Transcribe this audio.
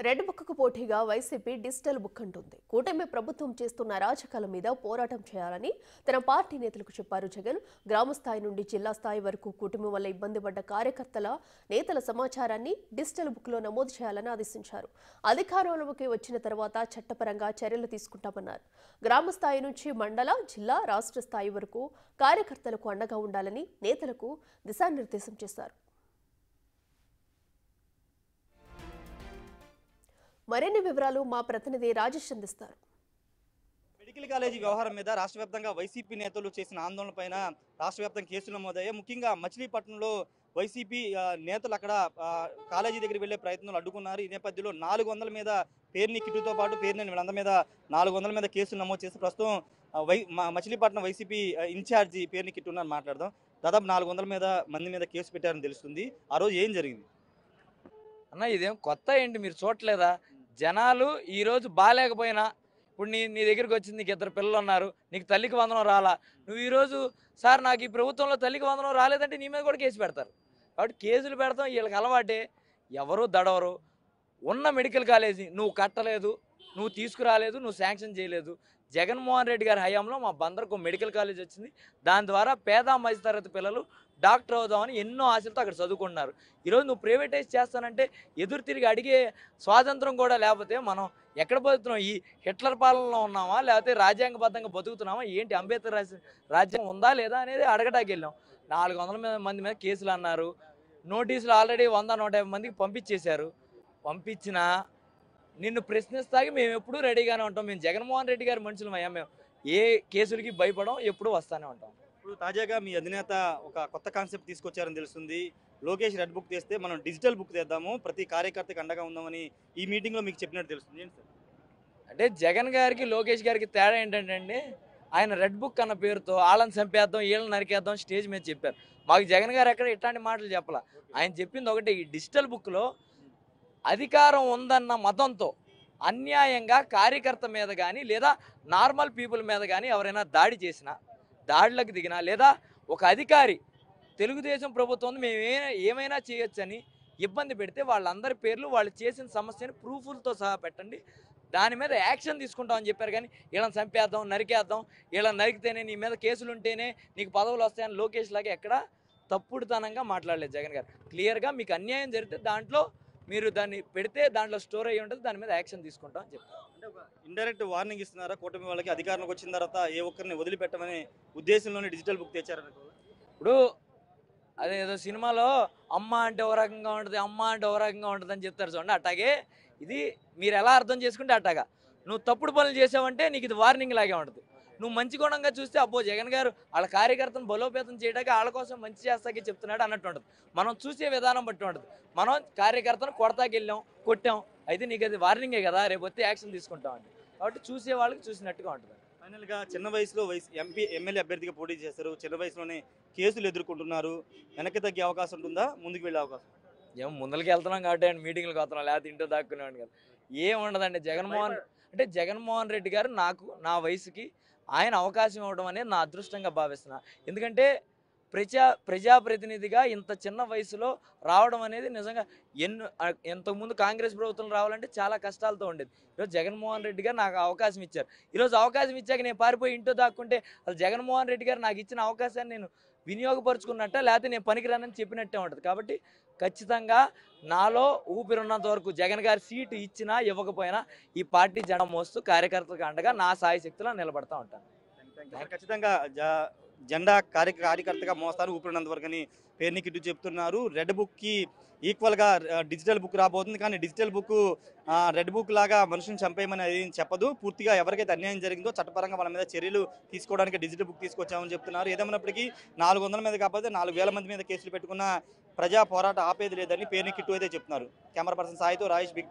Red book పోటీగా YCP digital book అంటుంది. కూటమి ప్రభుత్వం చేస్తున్న అరాచకాల మీద పోరాటం చేయాలని తన పార్టీ నేతలకు చెప్పారు జగన్. గ్రామ స్థాయి నుండి జిల్లా స్థాయి వరకు కూటమి వల్ల ఇబ్బంది పడ్డ కార్యకర్తల నేతల సమాచారాన్ని డిజిటల్ బుక్లో నమోదు చేయాలని ఆదేశించారు. అధికారంలోకి వచ్చిన తర్వాత చట్టపరంగా చర్యలు తీసుకుంటామన్నారు. గ్రామ స్థాయి నుంచి మండల, జిల్లా, రాష్ట్ర స్థాయి వరకు కార్యకర్తలకు అండగా ఉండాలని నేతలకు దిశానిర్దేశం చేశారు. మరిన్ని వివరాలు మా ప్రతినిధి రాజేష్ అందిస్తారు. మెడికల్ కాలేజీ వ్యవహారం మీద రాష్ట్ర వ్యాప్తంగా వైసీపీ నేతలు చేసిన ఆందోళనపైన రాష్ట్ర వ్యాప్తంగా కేసులు నమోదయ్యాయి. ముఖ్యంగా మచిలీపట్నంలో వైసీపీ నేతలు అక్కడ కాలేజీ దగ్గరికి వెళ్లే ప్రయత్నాలు అడ్డుకున్నారు. ఈ నేపథ్యంలో 400 మీద పేరుని కిట్టుతో పాటు పేరుని వీళ్ళందరి మీద 400 మీద కేసులు నమోదు చేసి ప్రస్తుతం మచిలీపట్నం వైసీపీ ఇన్ఛార్జి పేరుని కిట్టు ఉన్నారు. మాట్లాడదాం. దాదాపు 400 మంది మీద కేసు పెట్టారని తెలుస్తుంది. ఆ రోజు ఏం జరిగింది అన్న? ఇదేం కొత్త ఏంటి, మీరు చూడలేదా? జనాలు ఈరోజు బాగాలేకపోయినా, ఇప్పుడు నీ దగ్గరికి వచ్చింది, నీకు 2 పిల్లలు ఉన్నారు, నీకు తల్లికి వందనం రాలా, నువ్వు ఈరోజు సార్ నాకు ఈ ప్రభుత్వంలో తల్లికి వందనం రాలేదంటే నీ మీద కూడా కేసు పెడతారు. కాబట్టి కేసులు పెడతాం వీళ్ళకి అలవాటే. ఎవరు దడవరు. ఉన్న మెడికల్ కాలేజీ నువ్వు కట్టలేదు, నువ్వు తీసుకురాలేదు, నువ్వు శాంక్షన్ చేయలేదు. జగన్మోహన్ రెడ్డి గారి హయాంలో మా బందరకు మెడికల్ కాలేజ్ వచ్చింది. దాని ద్వారా పేద మధ్యతరగతి పిల్లలు డాక్టర్ అవుదామని ఎన్నో ఆశలతో అక్కడ చదువుకుంటున్నారు. ఈరోజు నువ్వు ప్రైవేటైజ్ చేస్తానంటే ఎదురు తిరిగి అడిగే స్వాతంత్రం కూడా లేకపోతే మనం ఎక్కడ బతుకుతున్నాం? ఈ హిట్లర్ పాలనలో ఉన్నామా, లేకపోతే రాజ్యాంగబద్ధంగా బతుకుతున్నామా ఏంటి? అంబేద్కర్ రాజ్యాంగం ఉందా లేదా అనేది అడగడానికి వెళ్ళాం. 400 మంది మీద కేసులు అన్నారు. నోటీసులు ఆల్రెడీ 100-150 మందికి పంపించేశారు. పంపించినా నిన్ను ప్రశ్నిస్తాకి మేము ఎప్పుడూ రెడీగానే ఉంటాం. మేము జగన్మోహన్ రెడ్డి గారి మనుషులమయ్యా. మేము ఏ కేసులకి భయపడం, ఎప్పుడూ వస్తూనే ఉంటాం. ఇప్పుడు తాజాగా మీ అధినేత ఒక కొత్త కాన్సెప్ట్ తీసుకొచ్చారని తెలుస్తుంది. లోకేష్ రెడ్ బుక్ తెస్తే మనం డిజిటల్ బుక్ తెద్దాము, ప్రతి కార్యకర్తకి అండగా ఉందామని ఈ మీటింగ్లో మీకు చెప్పినట్టు తెలుస్తుంది. ఏంటి సార్? అంటే జగన్ గారికి లోకేష్ గారికి తేడా ఏంటంటే, ఆయన రెడ్ బుక్ అన్న పేరుతో వాళ్ళని చంపేద్దాం, వీళ్ళని నరికేద్దాం స్టేజ్ మీద చెప్పారు. మాకు జగన్ గారు ఎక్కడ ఇట్లాంటి మాటలు చెప్పాల. ఆయన చెప్పింది ఒకటి, ఈ డిజిటల్ బుక్లో అధికారం ఉందన్న మతంతో అన్యాయంగా కార్యకర్త మీద కానీ లేదా నార్మల్ పీపుల్ మీద కానీ ఎవరైనా దాడి చేసినా, దాడులకు దిగినా, లేదా ఒక అధికారి తెలుగుదేశం ప్రభుత్వం మేము ఏమైనా చేయొచ్చని ఇబ్బంది పెడితే వాళ్ళందరి పేర్లు వాళ్ళు చేసిన సమస్యని ప్రూఫ్లతో సహా పెట్టండి, దాని మీద యాక్షన్ తీసుకుంటామని చెప్పారు. కానీ వీళ్ళని చంపేద్దాం, నరికేద్దాం, వీళ్ళని నరికితేనే నీ మీద కేసులు ఉంటేనే నీకు పదవులు వస్తాయని లోకేష్ లాగా ఎక్కడ తప్పుడుతనంగా మాట్లాడలేదు జగన్ గారు. క్లియర్గా మీకు అన్యాయం జరిగితే దాంట్లో మీరు దాన్ని పెడితే దాంట్లో స్టోర్ అయ్యి ఉంటుంది, దాని మీద యాక్షన్ తీసుకుంటాం అని చెప్పారు. అంటే ఒక ఇండైరెక్ట్ వార్నింగ్ ఇస్తున్నారా కూటమి వాళ్ళకి? అధికారంలోకి వచ్చిన తర్వాత ఏ ఒక్కరిని వదిలిపెట్టమనే ఉద్దేశంలోనే డిజిటల్ బుక్ తెచ్చారనుకో. ఇప్పుడు అదేదో సినిమాలో అమ్మ అంటే ఓ రకంగా ఉంటుంది, అమ్మ అంటే ఓ రకంగా ఉంటుంది అని చెప్తారు చూడండి. అట్లాగే ఇది మీరు ఎలా అర్థం చేసుకుంటే అట్లాగా. నువ్వు తప్పుడు పనులు చేసావంటే నీకు ఇది వార్నింగ్ లాగే ఉంటుంది. నువ్వు మంచి గుణంగా చూస్తే అబ్బో జగన్ గారు వాళ్ళ కార్యకర్తను బలోపేతం చేయడానికి వాళ్ళ కోసం మంచి చేస్తాకే చెప్తున్నాడు అన్నట్టు ఉంటుంది. మనం చూసే విధానం బట్టి ఉంటుంది. మనం కార్యకర్తను కొడతాకి వెళ్ళాం, కొట్టాం, అయితే నీకు అది వార్నింగే కదా, రేపు వచ్చి యాక్షన్ తీసుకుంటామండి. కాబట్టి చూసే వాళ్ళకి చూసినట్టుగా ఉంటుంది. ఫైనల్గా చిన్న వయసులో ఎమ్మెల్యే అభ్యర్థిగా పోటీ చేస్తారు, చిన్న వయసులోనే కేసులు ఎదుర్కొంటున్నారు. వెనక్కి తగ్గే అవకాశం ఉంటుందా, ముందుకు వెళ్ళే అవకాశం? ఏమో ముందరికి వెళ్తున్నాం కాబట్టి ఆయన మీటింగ్లకు వస్తున్నాం, లేకపోతే ఇంట్లో దాక్కునేవాడిని కదా. ఏం ఉండదండి. జగన్మోహన్ రెడ్డి గారు నా వయసుకి ఆయన అవకాశం ఇవ్వడం అనేది నా అదృష్టంగా భావిస్తున్నా. ఎందుకంటే ప్రజాప్రతినిధిగా ఇంత చిన్న వయసులో రావడం అనేది నిజంగా ఇంతకుముందు కాంగ్రెస్ ప్రభుత్వం రావాలంటే చాలా కష్టాలతో ఉండేది. ఈరోజు జగన్మోహన్ రెడ్డి గారు నాకు అవకాశం ఇచ్చారు. ఈరోజు అవకాశం ఇచ్చాక నేను పారిపోయి ఇంట్లో దాక్కుంటే అసలు జగన్మోహన్ రెడ్డి గారు నాకు ఇచ్చిన అవకాశాన్ని నేను వినియోగపరుచుకున్నట్ట, లేకపోతే నేను పనికిరానని చెప్పినట్టే ఉంటుంది. కాబట్టి ఖచ్చితంగా నాలో ఊపిరున్నంత వరకు జగన్ గారి సీటు ఇచ్చినా ఇవ్వకపోయినా ఈ పార్టీ జెండా మోస్తూ కార్యకర్తలకు అండగా నా సాయశక్తిలో నిలబడతా ఉంటాను. ఖచ్చితంగా జెండా కార్యకర్తగా మోస్తారు ఊపిరినంత వరకు అని పేరుని కిట్టు చెప్తున్నారు. రెడ్ బుక్కి ఈక్వల్గా డిజిటల్ బుక్ రాబోతుంది. కానీ డిజిటల్ బుక్ రెడ్ బుక్ లాగా మనుషుని చంపేయమని అది చెప్పదు. పూర్తిగా ఎవరికైతే అన్యాయం జరిగిందో చట్టపరంగా వాళ్ళ మీద చర్యలు తీసుకోవడానికి డిజిటల్ బుక్ తీసుకొచ్చామని చెప్తున్నారు. ఏదేమైనప్పటికీ 400 మీద కాకపోతే 4000 మంది మీద కేసులు పెట్టుకున్న ప్రజా పోరాట ఆపేది లేదని పేరుని కిట్టు అయితే చెప్తున్నారు. కెమెరా పర్సన్ సాయితో రాజేష్, బిగ్ టీవీ.